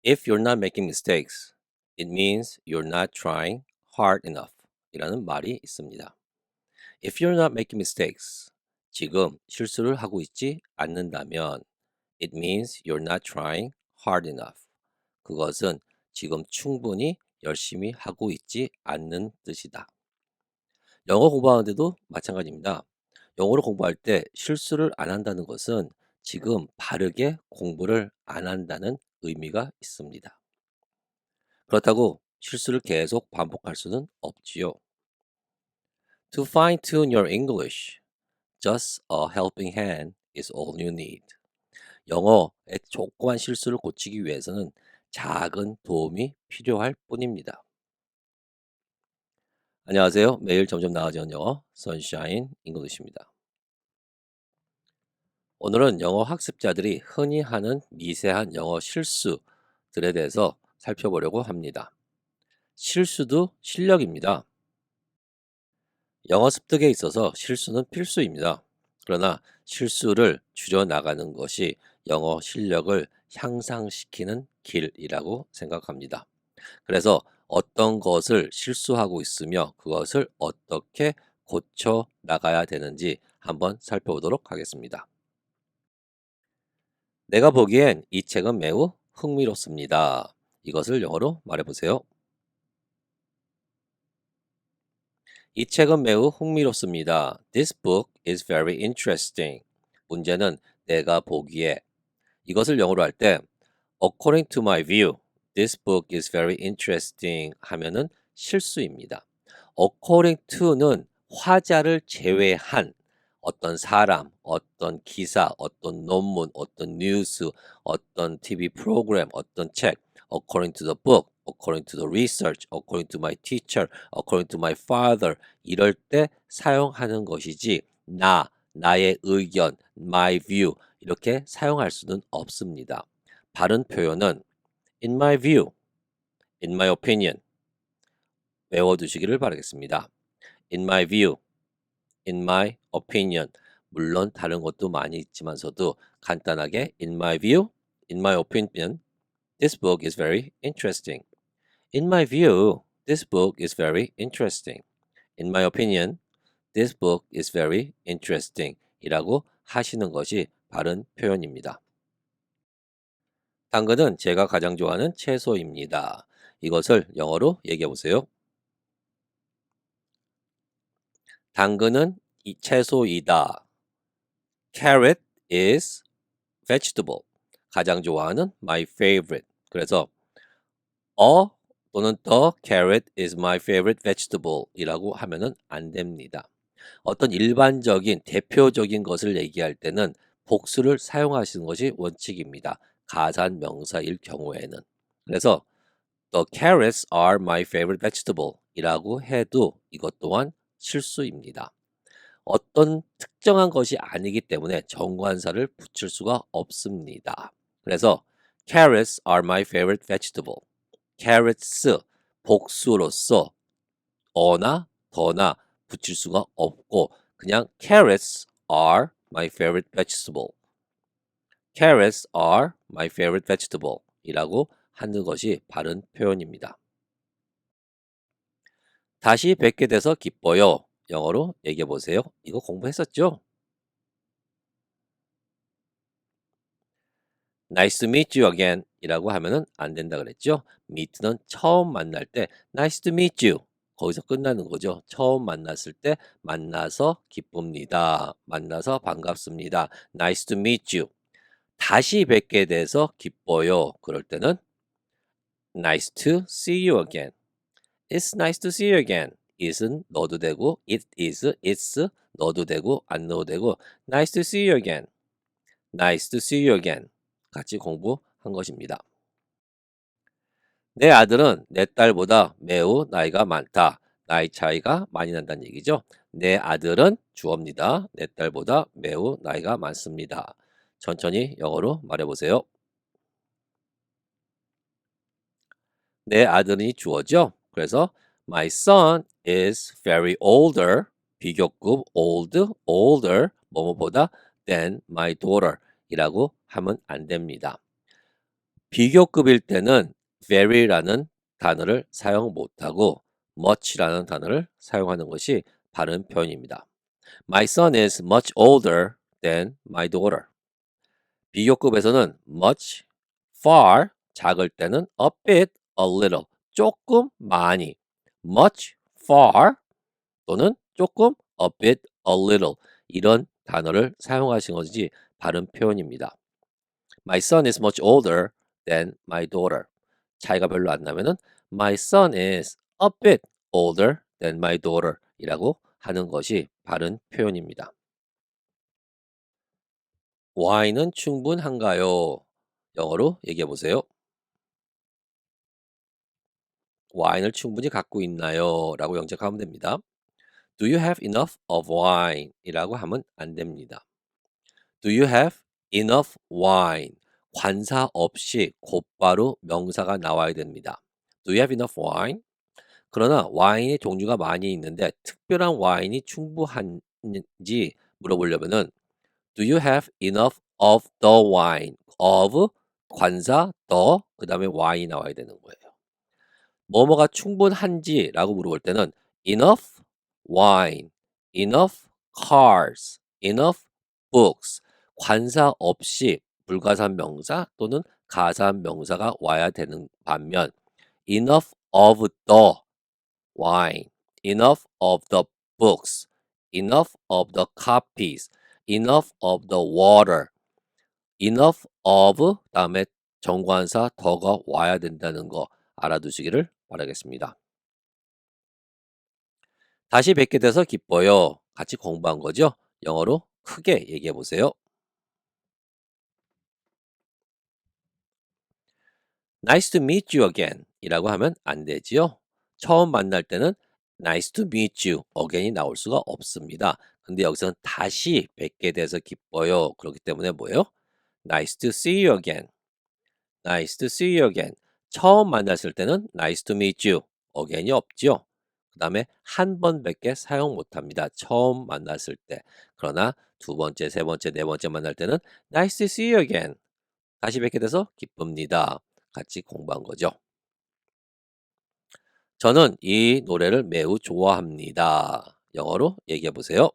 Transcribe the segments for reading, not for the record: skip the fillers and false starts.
If you're not making mistakes, it means you're not trying hard enough 이라는 말이 있습니다. If you're not making mistakes, 지금 실수를 하고 있지 않는다면 it means you're not trying hard enough. 그것은 지금 충분히 열심히 하고 있지 않는 뜻이다. 영어 공부하는데도 마찬가지입니다. 영어를 공부할 때 실수를 안 한다는 것은 지금 바르게 공부를 안 한다는 의미가 있습니다. 그렇다고 실수를 계속 반복할 수는 없지요. To fine-tune your English, just a helping hand is all you need. 영어의 조그만 실수를 고치기 위해서는 작은 도움이 필요할 뿐입니다. 안녕하세요. 매일 점점 나아지는 영어 선샤인 잉글리시입니다. 오늘은 영어 학습자들이 흔히 하는 미세한 영어 실수들에 대해서 살펴보려고 합니다. 실수도 실력입니다. 영어 습득에 있어서 실수는 필수입니다. 그러나 실수를 줄여나가는 것이 영어 실력을 향상시키는 길이라고 생각합니다. 그래서 어떤 것을 실수하고 있으며 그것을 어떻게 고쳐 나가야 되는지 한번 살펴보도록 하겠습니다. 내가 보기엔 이 책은 매우 흥미롭습니다. 이것을 영어로 말해보세요. 이 책은 매우 흥미롭습니다. This book is very interesting. 문제는 내가 보기에 이것을 영어로 할 때 According to my view, this book is very interesting 하면은 실수입니다. According to는 화자를 제외한 어떤 사람, 어떤 기사, 어떤 논문, 어떤 뉴스, 어떤 TV 프로그램, 어떤 책, according to the book, according to the research, according to my teacher, according to my father 이럴 때 사용하는 것이지 나의 의견, my view 이렇게 사용할 수는 없습니다. 바른 표현은 in my view, in my opinion 외워두시기를 바라겠습니다. in my view, in my opinion 물론 다른 것도 많이 있지만서도 간단하게 in my view, in my opinion this book is very interesting. In my view, this book is very interesting. In my opinion, this book is very interesting 이라고 하시는 것이 바른 표현입니다. 당근은 제가 가장 좋아하는 채소입니다. 이것을 영어로 얘기해 보세요. 당근은 채소이다. Carrot is vegetable. 가장 좋아하는 my favorite. 그래서 또는 the carrot is my favorite vegetable 이라고 하면은 안 됩니다. 어떤 일반적인 대표적인 것을 얘기할 때는 복수를 사용하시는 것이 원칙입니다. 가산 명사일 경우에는. 그래서 The carrots are my favorite vegetable 이라고 해도 이것 또한 실수입니다. 어떤 특정한 것이 아니기 때문에 정관사를 붙일 수가 없습니다. 그래서 carrots are my favorite vegetable. carrots 복수로서 어나 더나 붙일 수가 없고 그냥 carrots are my favorite vegetable. carrots are my favorite vegetable 이라고 하는 것이 바른 표현입니다. 다시 뵙게 돼서 기뻐요. 영어로 얘기해 보세요. 이거 공부했었죠? Nice to meet you again 이라고 하면은 안 된다 그랬죠? meet는 처음 만날 때 nice to meet you 거기서 끝나는 거죠. 처음 만났을 때 만나서 기쁩니다. 만나서 반갑습니다. Nice to meet you. 다시 뵙게 돼서 기뻐요. 그럴 때는 Nice to see you again. It's nice to see you again. it은 넣어도 되고 it is, it's 넣어도 되고 안 넣어도 되고 Nice to see you again. Nice to see you again. 같이 공부한 것입니다. 내 아들은 내 딸보다 매우 나이가 많다. 나이 차이가 많이 난다는 얘기죠. 내 아들은 주어입니다. 내 딸보다 매우 나이가 많습니다. 천천히 영어로 말해보세요. 내 아들이 주어죠. 그래서 My son is very older. 비교급 older 뭐뭐보다 than my daughter 이라고 하면 안 됩니다. 비교급일 때는 very라는 단어를 사용 못하고 much라는 단어를 사용하는 것이 바른 표현입니다. My son is much older than my daughter. 비교급에서는 much, far, 작을 때는 a bit, a little, 조금, 많이, much, far 또는 조금, a bit, a little 이런 단어를 사용하신 것이 바른 표현입니다. My son is much older than my daughter. 차이가 별로 안 나면은 My son is a bit older than my daughter 이라고 하는 것이 바른 표현입니다. Y는 충분한가요? 영어로 얘기해 보세요. 와인을 충분히 갖고 있나요? 라고 영작하면 됩니다. Do you have enough of wine? 이라고 하면 안 됩니다. Do you have enough wine? 관사 없이 곧바로 명사가 나와야 됩니다. Do you have enough wine? 그러나 와인의 종류가 많이 있는데 특별한 와인이 충분한지 물어보려면은 Do you have enough of the wine? of 관사 the 그다음에 wine이 나와야 되는 거예요. 뭐뭐가 충분한지라고 물어볼 때는 enough wine, enough cars, enough books 관사 없이 불가산 명사 또는 가산 명사가 와야 되는 반면 enough of the wine, enough of the books, enough of the copies, enough of the water, enough of 다음에 정관사 더가 와야 된다는 거 알아두시기를 바라겠습니다. 다시 뵙게 돼서 기뻐요. 같이 공부한 거죠? 영어로 크게 얘기해 보세요. Nice to meet you again 이라고 하면 안 되지요. 처음 만날 때는 Nice to meet you again이 나올 수가 없습니다. 근데 여기서는 다시 뵙게 돼서 기뻐요. 그렇기 때문에 뭐예요? Nice to see you again. Nice to see you again. 처음 만났을 때는 Nice to meet you again이 없죠. 그 다음에 한 번밖에 사용 못합니다. 처음 만났을 때. 그러나 두 번째, 세 번째, 네 번째 만날 때는 Nice to see you again. 다시 뵙게 돼서 기쁩니다. 같이 공부한 거죠. 저는 이 노래를 매우 좋아합니다. 영어로 얘기해 보세요.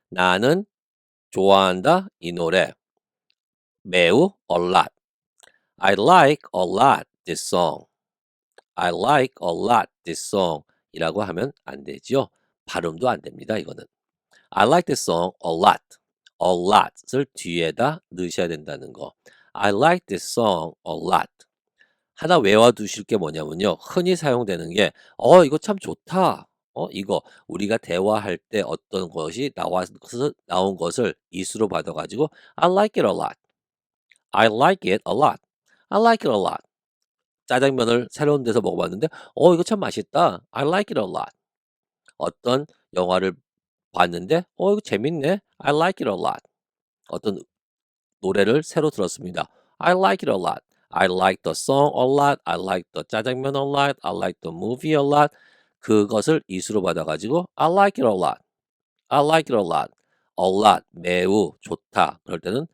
나는 좋아한다 이 노래. 매우 a lot. I like a lot this song. I like a lot this song 이라고 하면 안 되죠. 발음도 안 됩니다. 이거는. I like this song a lot. a lot을 뒤에다 넣으셔야 된다는 거. I like this song a lot. 하나 외워두실 게 뭐냐면요. 흔히 사용되는 게, 이거 참 좋다. 이거 우리가 대화할 때 어떤 것이 나온 것을 이수로 받아가지고 I like it a lot. I like it a lot. I like it a lot. 짜장면을 새로운 데서 먹어봤는데, 이거 참 맛있다. I like it a lot. 어떤 영화를 봤는데, 이거 재밌네. I like it a lot. 어떤 노래를 새로 들었습니다. I like it a lot. I like the song a lot. I like the 짜장면 a lot. I like the movie a lot. 그것을 이수로 받아가지고 I like it a lot. I like it a lot. A lot, 매우 좋다. 그럴 때는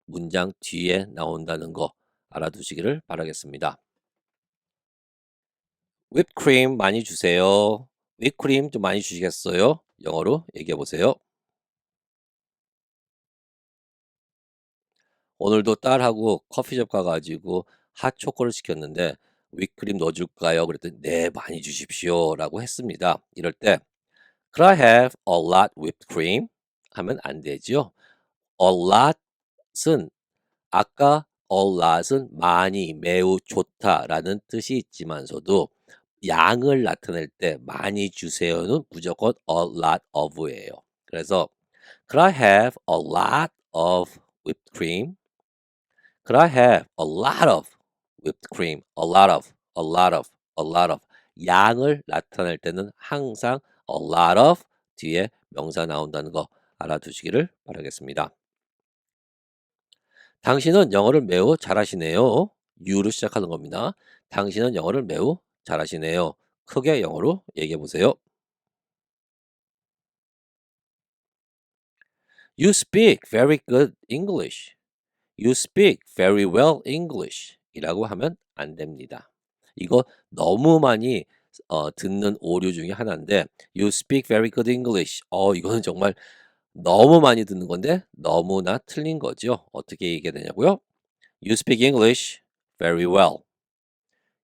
문장 뒤에 나온다는 거 알아두시기를 바라겠습니다. whipped 많이 주세요. whipped 좀 많이 주시겠어요? 영어로 얘기해 보세요. 오늘도 딸하고 커피숍 가가지고 핫초코를 시켰는데 휘크림 넣어줄까요? 그랬더니 네, 많이 주십시오라고 했습니다. 이럴 때 Could I have a lot whipped cream? 하면 안 되지요. A lot은 아까 a lot은 많이, 매우 좋다라는 뜻이 있지만서도 양을 나타낼 때 많이 주세요는 무조건 a lot of예요. 그래서 Could I have a lot of whipped cream? Could I have a lot of whipped cream? A lot of, a lot of, a lot of. 양을 나타낼 때는 항상 a lot of 뒤에 명사 나온다는 거 알아두시기를 바라겠습니다. 당신은 영어를 매우 잘하시네요. you로 시작하는 겁니다. 당신은 영어를 매우 잘하시네요. 크게 영어로 얘기해 보세요. You speak very good English. You speak very well English 이라고 하면 안 됩니다. 이거 너무 많이 듣는 오류 중에 하나인데 You speak very good English. 이거는 정말 너무 많이 듣는 건데 너무나 틀린 거죠. 어떻게 얘기해야 되냐고요? You speak English very well.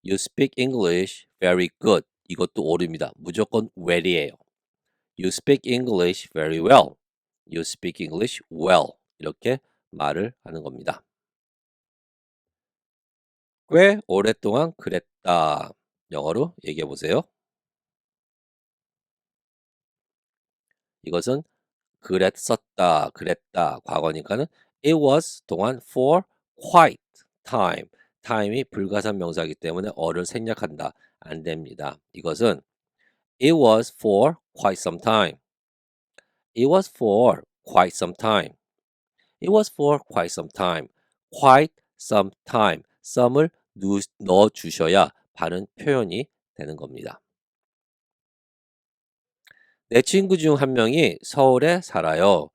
You speak English very good. 이것도 오류입니다. 무조건 well이에요. You speak English very well. You speak English well. 이렇게 말을 하는 겁니다. 꽤 오랫동안 그랬다. 영어로 얘기해 보세요. 이것은 그랬었다, 그랬다. 과거니까는 it was 동안 for quite time. time이 불가산 명사이기 때문에 어를 생략한다. 안 됩니다. 이것은 it was for quite some time. It was for quite some time. It was for quite some time. quite some time. some을 넣어 주셔야 바른 표현이 되는 겁니다. 내 친구 중 한 명이 서울에 살아요.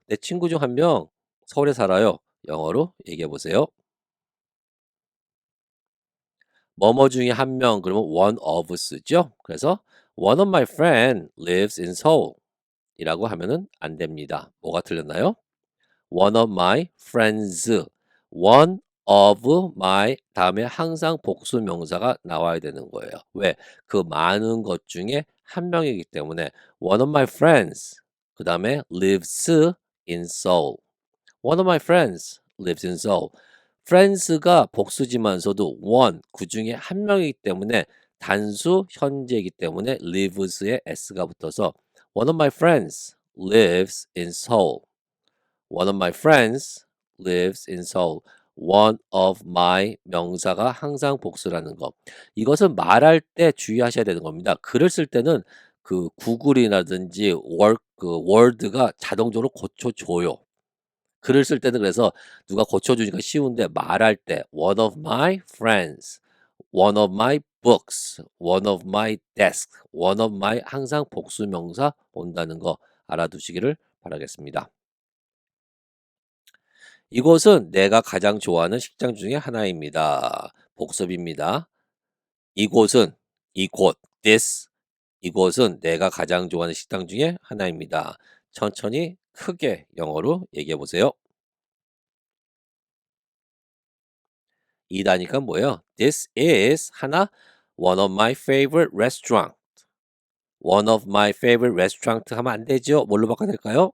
내 친구 중 한 명 서울에 살아요. 영어로 얘기해 보세요. 뭐뭐 중에 한 명 그러면 one of 쓰죠. 그래서 one of my friend lives in Seoul 이라고 하면은 안 됩니다. 뭐가 틀렸나요? one of my friends. one of my 다음에 항상 복수 명사가 나와야 되는 거예요. 왜? 그 많은 것 중에 한 명이기 때문에 one of my friends 그 다음에 lives in Seoul. one of my friends lives in Seoul. friends가 복수지만서도 one 그 중에 한 명이기 때문에 단수 현재이기 때문에 lives에 s가 붙어서 one of my friends lives in Seoul. One of my friends lives in Seoul. One of my 명사가 항상 복수라는 거. 이것은 말할 때 주의하셔야 되는 겁니다. 글을 쓸 때는 그 구글이라든지 월드가 자동적으로 고쳐줘요. 글을 쓸 때는 그래서 누가 고쳐주니까 쉬운데 말할 때 one of my friends, one of my books, one of my desk, one of my 항상 복수 명사 온다는 거 알아두시기를 바라겠습니다. 이곳은 내가 가장 좋아하는 식당 중에 하나입니다. 복습입니다. 이곳은 이곳 this 이곳은 내가 가장 좋아하는 식당 중에 하나입니다. 천천히 크게 영어로 얘기해 보세요. 이다니까 뭐예요? This is 하나 one of my favorite restaurant. one of my favorite restaurant 하면 안 되죠? 뭘로 바꿔야 될까요?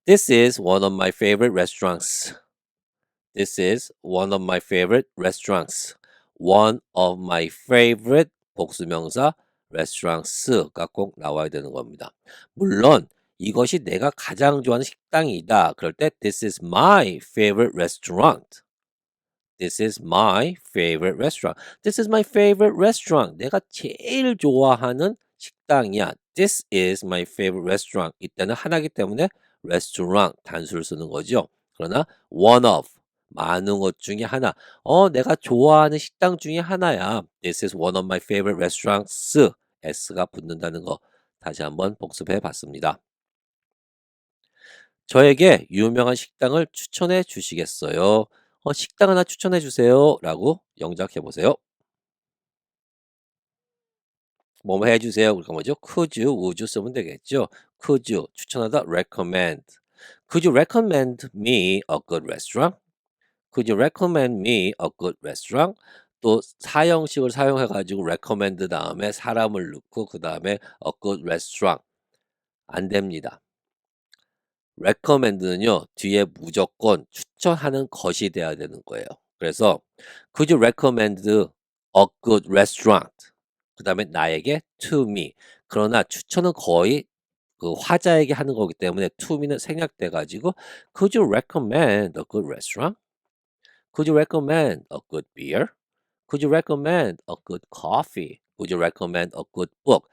This is one of my favorite restaurants. This is one of my favorite restaurants. one of my favorite 복수명사 restaurants가 꼭 나와야 되는 겁니다. 물론 이것이 내가 가장 좋아하는 식당이다. 그럴 때 this is my favorite restaurant. This is my favorite restaurant. This is my favorite restaurant. 내가 제일 좋아하는 식당이야. This is my favorite restaurant. 이때는 하나이기 때문에 restaurant 단수를 쓰는 거죠. 그러나 one of 많은 것 중에 하나. 내가 좋아하는 식당 중에 하나야. This is one of my favorite restaurants. s가 붙는다는 거 다시 한번 복습해 봤습니다. 저에게 유명한 식당을 추천해 주시겠어요? 식당 하나 추천해 주세요. 라고 영작해 보세요. 뭐뭐 해 주세요. 그러니까 뭐죠? Could you, would you 쓰면 되겠죠. Could you 추천하다 recommend. Could you recommend me a good restaurant? Could you recommend me a good restaurant? 또 사형식을 사용해 가지고 recommend 다음에 사람을 넣고 그 다음에 a good restaurant 안 됩니다. recommend는요 뒤에 무조건 추천하는 것이 돼야 되는 거예요. 그래서 could you recommend a good restaurant? 그 다음에 나에게 to me. 그러나 추천은 거의 그 화자에게 하는 거기 때문에 to me는 생략돼 가지고 could you recommend a good restaurant? Could you recommend a good beer? Could you recommend a good coffee? Could you recommend a good book?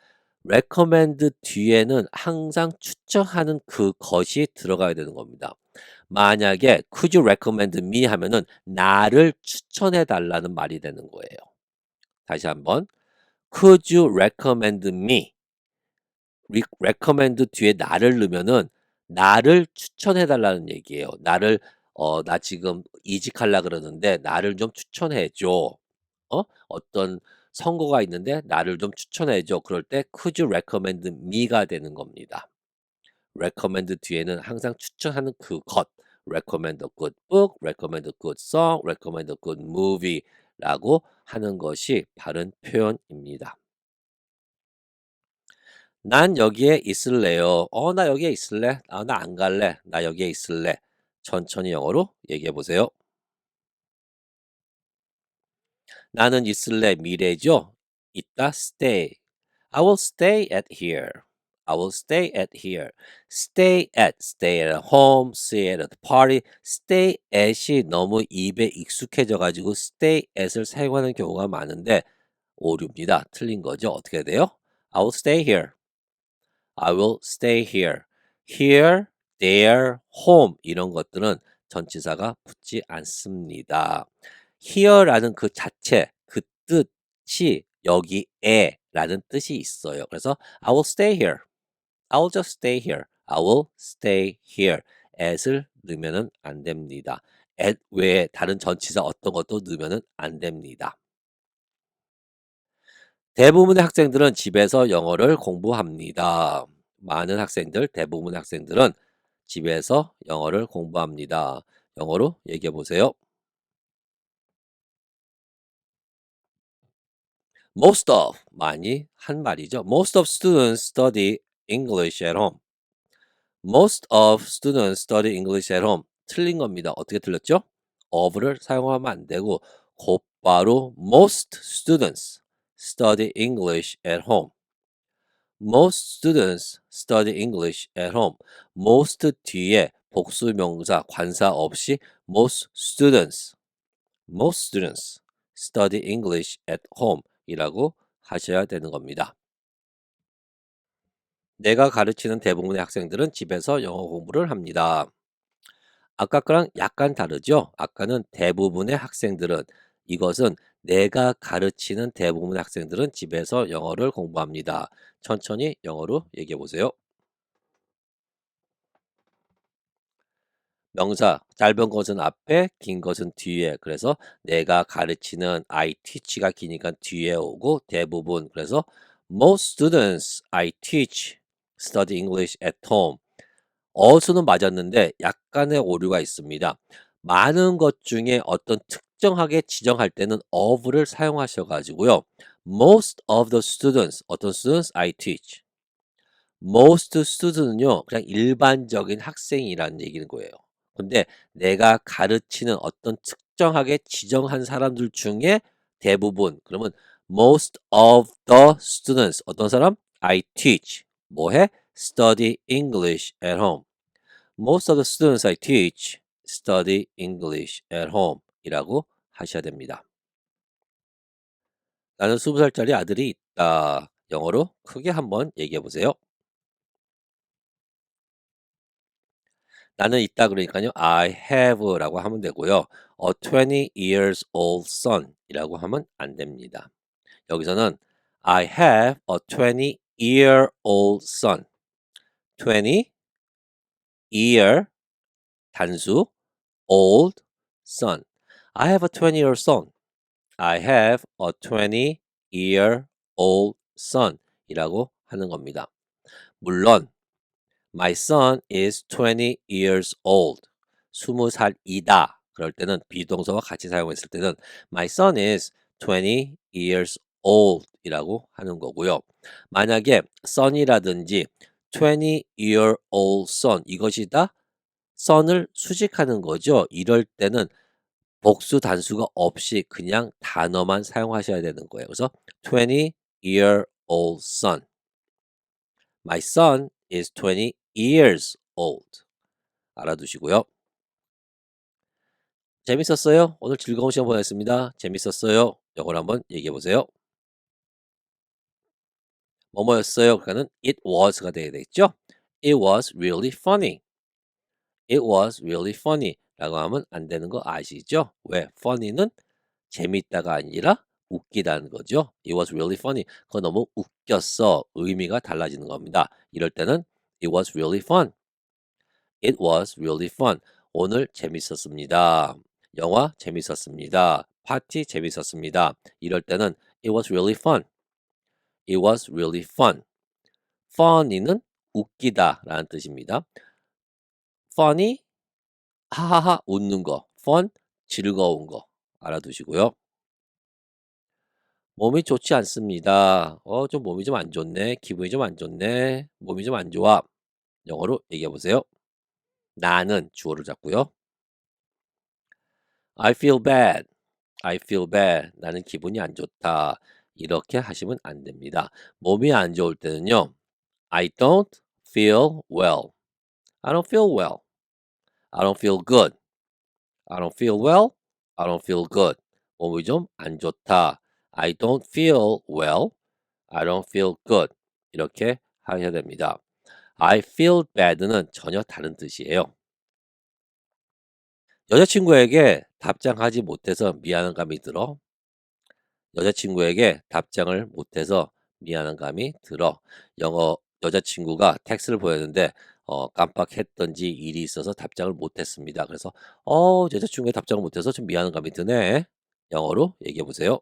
recommend 뒤에는 항상 추천하는 그 것이 들어가야 되는 겁니다. 만약에 could you recommend me 하면은 나를 추천해 달라는 말이 되는 거예요. 다시 한번 could you recommend me? recommend 뒤에 나를 넣으면은 나를 추천해 달라는 얘기예요. 나를 나 지금 이직하려 그러는데 나를 좀 추천해 줘. 어떤 선거가 있는데 나를 좀 추천해 줘. 그럴 때 could you recommend me가 되는 겁니다. recommend 뒤에는 항상 추천하는 그것. recommend a good book, recommend a good song, recommend a good movie라고 하는 것이 바른 표현입니다. 난 여기에 있을래요. 나 여기에 있을래. 나 안 갈래. 나 여기에 있을래. 천천히 영어로 얘기해 보세요. 나는 있을래 미래죠. 있다 stay. I will stay at here. I will stay at here. stay at home, stay at a party. stay at이 너무 입에 익숙해져 가지고 stay at을 사용하는 경우가 많은데 오류입니다. 틀린 거죠. 어떻게 해야 돼요? I will stay here. I will stay here. Here, there, home 이런 것들은 전치사가 붙지 않습니다. here라는 그 자체, 그 뜻이 여기에라는 뜻이 있어요. 그래서 I will stay here. I will just stay here. I will stay here. at을 넣으면 안 됩니다. at 외에 다른 전치사 어떤 것도 넣으면 안 됩니다. 대부분의 학생들은 집에서 영어를 공부합니다. 많은 학생들, 대부분의 학생들은 집에서 영어를 공부합니다. 영어로 얘기해 보세요. Most of, 많이 한 말이죠. Most of students study English at home. Most of students study English at home. 틀린 겁니다. 어떻게 틀렸죠? of를 사용하면 안 되고 곧바로 most students study English at home. Most students study English at home. Most 뒤에 복수 명사 관사 없이 most students study English at home 이라고 하셔야 되는 겁니다. 내가 가르치는 대부분의 학생들은 집에서 영어 공부를 합니다. 아까 거랑 약간 다르죠? 아까는 대부분의 학생들은 이것은 내가 가르치는 대부분의 학생들은 집에서 영어를 공부합니다. 천천히 영어로 얘기해 보세요. 명사 짧은 것은 앞에 긴 것은 뒤에 그래서 내가 가르치는 I teach가 기니까 뒤에 오고 대부분 그래서 most students I teach study English at home 어수는 맞았는데 약간의 오류가 있습니다. 많은 것 중에 어떤 특정하게 지정할 때는 of를 사용하셔 가지고요. most of the students 어떤 students I teach most student은요, 그냥 일반적인 학생이라는 얘기는 거예요. 근데 내가 가르치는 어떤 특정하게 지정한 사람들 중에 대부분, 그러면 most of the students, 어떤 사람? I teach. 뭐 해? Study English at home. Most of the students I teach study English at home. 이라고 하셔야 됩니다. 나는 20살짜리 아들이 있다. 영어로 크게 한번 얘기해 보세요. 나는 있다 그러니까요. I have라고 하면 되고요. A 20 years old son이라고 하면 안 됩니다. 여기서는 I have a 20-year old son. 20 year 단수 old son. I have a 20-year son. I have a 20-year old son 이라고 하는 겁니다. 물론 My son is 20 years old. 20살이다. 그럴 때는 비동사와 같이 사용했을 때는 My son is 20 years old 이라고 하는 거고요. 만약에 son이라든지 20 year old son 이것이 다 son을 수식하는 거죠. 이럴 때는 복수 단수가 없이 그냥 단어만 사용하셔야 되는 거예요. 그래서 20 year old son. My son is 20 years old. 알아두시고요. 재밌었어요? 오늘 즐거운 시간 보냈습니다. 재밌었어요? 영어로 한번 얘기해 보세요. 뭐뭐였어요? 그러니까는 it was가 되어야 되겠죠? It was really funny. It was really funny 라고 하면 안 되는 거 아시죠? 왜? funny는 재밌다가 아니라 웃기다는 거죠. It was really funny. 그거 너무 웃겼어. 의미가 달라지는 겁니다. 이럴 때는 it was really fun. It was really fun. 오늘 재밌었습니다. 영화 재밌었습니다. 파티 재밌었습니다. 이럴 때는 It was really fun. It was really fun. funny는 웃기다라는 뜻입니다. funny 하하하 웃는 거. fun 즐거운 거 알아두시고요. 몸이 좋지 않습니다. 좀 몸이 좀 안 좋네. 기분이 좀 안 좋네. 몸이 좀 안 좋아. 영어로 얘기해 보세요. 나는 주어를 잡고요. I feel bad. I feel bad. 나는 기분이 안 좋다. 이렇게 하시면 안 됩니다. 몸이 안 좋을 때는요. I don't feel well. I don't feel well. I don't feel good. I don't feel well. I don't feel good. 몸이 좀 안 좋다. I don't feel well. I don't feel good. 이렇게 하셔야 됩니다. I feel bad는 전혀 다른 뜻이에요. 여자친구에게 답장하지 못해서 미안한 감이 들어. 여자친구에게 답장을 못해서 미안한 감이 들어. 영어 여자친구가 텍스트를 보냈는데 깜빡했던지 일이 있어서 답장을 못했습니다. 그래서 여자친구에 답장을 못해서 좀 미안한 감이 드네. 영어로 얘기해 보세요.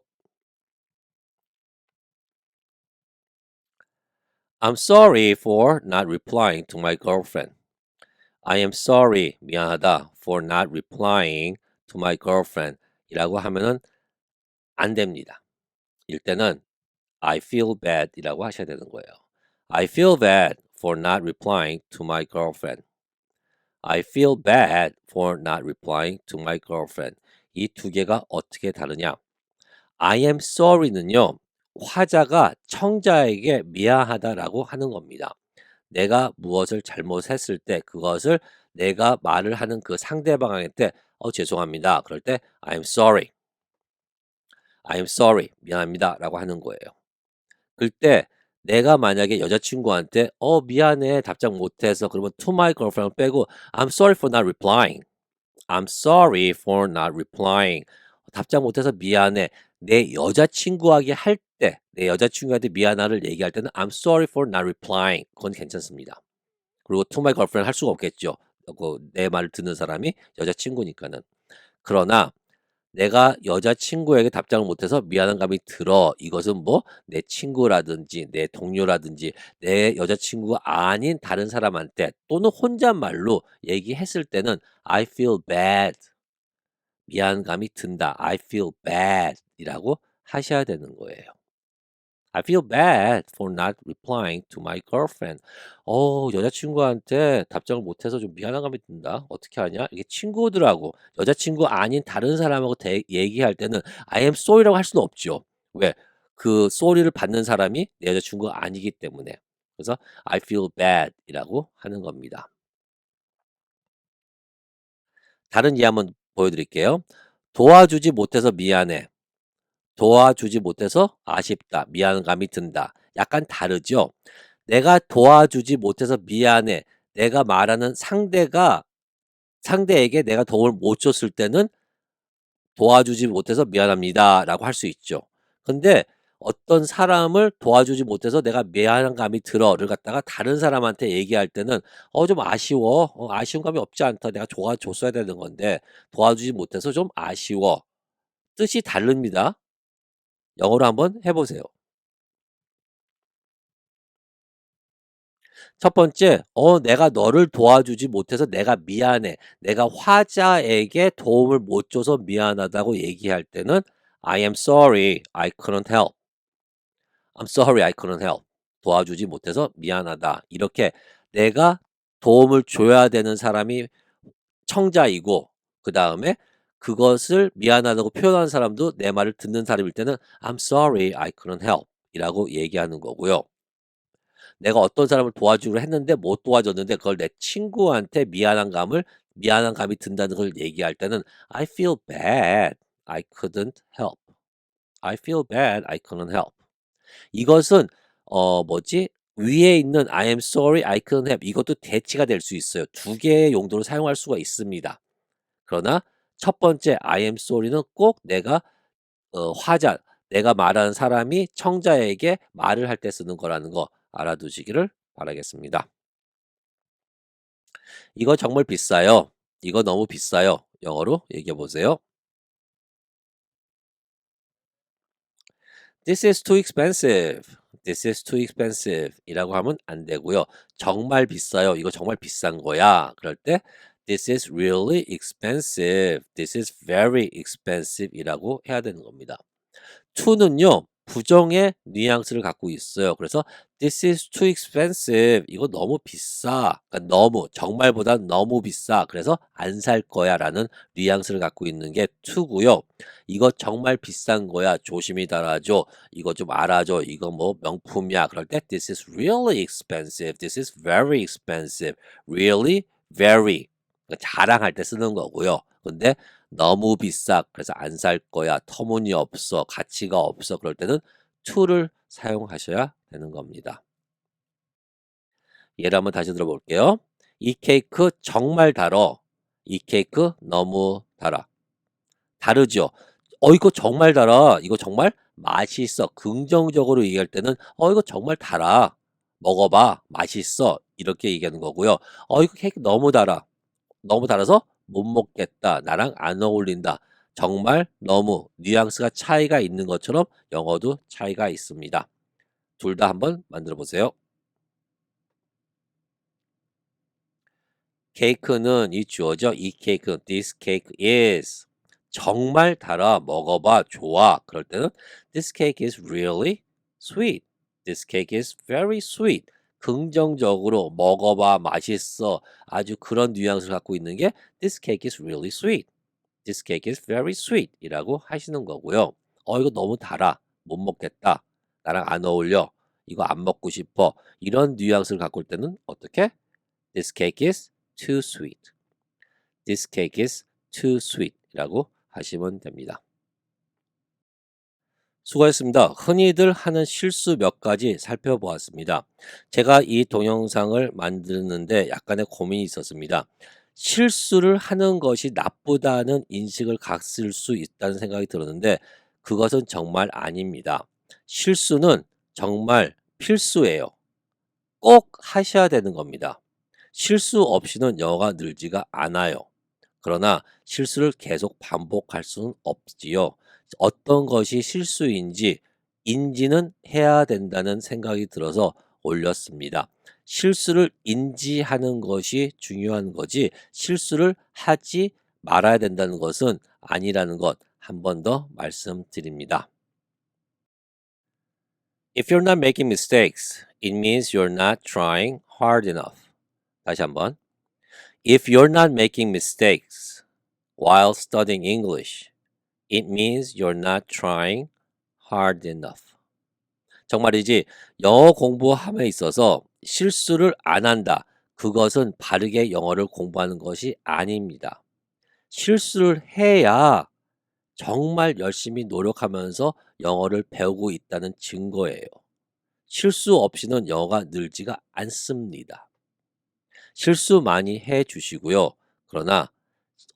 I'm sorry for not replying to my girlfriend. I am sorry, 미안하다, for not replying to my girlfriend 이라고 하면은 안 됩니다. 이때는 I feel bad 이라고 하셔야 되는 거예요. I feel bad for not replying to my girlfriend. I feel bad for not replying to my girlfriend. 이 두 개가 어떻게 다르냐? I am sorry는요, 화자가 청자에게 미안하다라고 하는 겁니다. 내가 무엇을 잘못했을 때 그것을 내가 말을 하는 그 상대방한테 죄송합니다. 그럴 때 I'm sorry. I'm sorry. 미안합니다라고 하는 거예요. 그때 내가 만약에 여자친구한테 미안해 답장 못해서 그러면 to my girlfriend 빼고 I'm sorry for not replying. I'm sorry for not replying. 답장 못해서 미안해. 내 여자친구에게 할 때, 내 여자친구한테 미안하를 얘기할 때는 I'm sorry for not replying. 그건 괜찮습니다. 그리고 to my girlfriend 할 수가 없겠죠. 내 말을 듣는 사람이 여자친구니까는. 그러나 내가 여자친구에게 답장을 못해서 미안한 감이 들어. 이것은 뭐 내 친구라든지 내 동료라든지 내 여자친구가 아닌 다른 사람한테 또는 혼잣말로 얘기했을 때는 I feel bad. 미안감이 든다. I feel bad 이라고 하셔야 되는 거예요. I feel bad for not replying to my girlfriend. 여자친구한테 답장을 못해서 좀 미안한 감이 든다. 어떻게 하냐? 이게 친구들하고 여자친구 아닌 다른 사람하고 얘기할 때는 I am sorry라고 할 수는 없죠. 왜? 그 sorry를 받는 사람이 내 여자친구가 아니기 때문에. 그래서 I feel bad 이라고 하는 겁니다. 다른 예 한번 보여드릴게요. 도와주지 못해서 미안해. 도와주지 못해서 아쉽다. 미안한 감이 든다. 약간 다르죠? 내가 도와주지 못해서 미안해. 내가 말하는 상대에게 내가 도움을 못 줬을 때는 도와주지 못해서 미안합니다라고 할 수 있죠. 근데 어떤 사람을 도와주지 못해서 내가 미안한 감이 들어를 갖다가 다른 사람한테 얘기할 때는 좀 아쉬워. 아쉬운 감이 없지 않다. 내가 도와줬어야 되는 건데 도와주지 못해서 좀 아쉬워. 뜻이 다릅니다. 영어로 한번 해보세요. 첫 번째, 내가 너를 도와주지 못해서 내가 미안해. 내가 화자에게 도움을 못 줘서 미안하다고 얘기할 때는 I am sorry, I couldn't help. I'm sorry, I couldn't help. 도와주지 못해서 미안하다. 이렇게 내가 도움을 줘야 되는 사람이 청자이고, 그 다음에 그것을 미안하다고 표현하는 사람도 내 말을 듣는 사람일 때는 I'm sorry, I couldn't help. 이라고 얘기하는 거고요. 내가 어떤 사람을 도와주기로 했는데 못 도와줬는데 그걸 내 친구한테 미안한 감이 든다는 걸 얘기할 때는 I feel bad. I couldn't help. I feel bad. I couldn't help. 이것은 뭐지? 위에 있는 I am sorry, I couldn't help 이것도 대치가 될 수 있어요. 두 개의 용도로 사용할 수가 있습니다. 그러나 첫 번째 I am sorry는 꼭 내가 화자, 내가 말하는 사람이 청자에게 말을 할 때 쓰는 거라는 거 알아두시기를 바라겠습니다. 이거 정말 비싸요. 이거 너무 비싸요. 영어로 얘기해 보세요. This is too expensive. This is too expensive. 이라고 하면 안 되고요. 정말 비싸요. 이거 정말 비싼 거야. 그럴 때 This is really expensive. This is very expensive 이라고 해야 되는 겁니다. to는요, 부정의 뉘앙스를 갖고 있어요. 그래서 this is too expensive. 이거 너무 비싸. 그러니까 너무, 정말보다 너무 비싸. 그래서 안 살 거야 라는 뉘앙스를 갖고 있는 게 to고요. 이거 정말 비싼 거야. 조심히 달아줘. 이거 좀 알아줘. 이거 뭐 명품이야. 그럴 때 this is really expensive. This is very expensive. Really, very. 그러니까 자랑할 때 쓰는 거고요. 근데 너무 비싸. 그래서 안 살 거야. 터무니없어. 가치가 없어. 그럴 때는 to를 사용하셔야 되는 겁니다. 예를 한번 다시 들어볼게요. 이 케이크 정말 달어. 이 케이크 너무 달아. 다르죠? 이거 정말 달아. 이거 정말 맛있어. 긍정적으로 얘기할 때는 이거 정말 달아. 먹어봐. 맛있어. 이렇게 얘기하는 거고요. 이거 케이크 너무 달아. 너무 달아서 못 먹겠다. 나랑 안 어울린다. 정말 너무 뉘앙스가 차이가 있는 것처럼 영어도 차이가 있습니다. 둘 다 한번 만들어 보세요. 케이크는 이 주어죠. 이 케이크, this cake is. 정말 달아. 먹어봐. 좋아. 그럴 때는 this cake is really sweet. This cake is very sweet. 긍정적으로 먹어봐. 맛있어. 아주 그런 뉘앙스를 갖고 있는 게 this cake is really sweet. This cake is very sweet 이라고 하시는 거고요. 이거 너무 달아. 못 먹겠다. 나랑 안 어울려. 이거 안 먹고 싶어. 이런 뉘앙스를 갖고 올 때는 어떻게? This cake is too sweet. This cake is too sweet 이라고 하시면 됩니다. 수고하셨습니다. 흔히들 하는 실수 몇 가지 살펴보았습니다. 제가 이 동영상을 만드는데 약간의 고민이 있었습니다. 실수를 하는 것이 나쁘다는 인식을 갖을 수 있다는 생각이 들었는데 그것은 정말 아닙니다. 실수는 정말 필수예요. 꼭 하셔야 되는 겁니다. 실수 없이는 영어가 늘지가 않아요. 그러나 실수를 계속 반복할 수는 없지요. 어떤 것이 실수인지 인지는 해야 된다는 생각이 들어서 올렸습니다. 실수를 인지하는 것이 중요한 거지 실수를 하지 말아야 된다는 것은 아니라는 것 한 번 더 말씀드립니다. If you're not making mistakes, it means you're not trying hard enough. 다시 한번. If you're not making mistakes while studying English, it means you're not trying hard enough. 정말이지 영어 공부함에 있어서 실수를 안 한다. 그것은 바르게 영어를 공부하는 것이 아닙니다. 실수를 해야 정말 열심히 노력하면서 영어를 배우고 있다는 증거예요. 실수 없이는 영어가 늘지가 않습니다. 실수 많이 해 주시고요. 그러나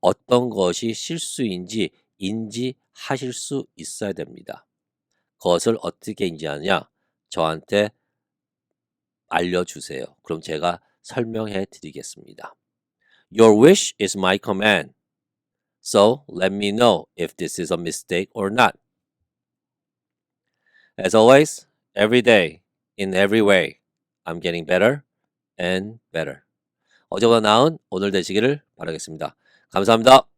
어떤 것이 실수인지 인지하실 수 있어야 됩니다. 그것을 어떻게 인지하냐? 저한테 알려주세요. 그럼 제가 설명해 드리겠습니다. Your wish is my command. So let me know if this is a mistake or not. As always, every day, in every way, I'm getting better and better. 어제보다 나은 오늘 되시기를 바라겠습니다. 감사합니다.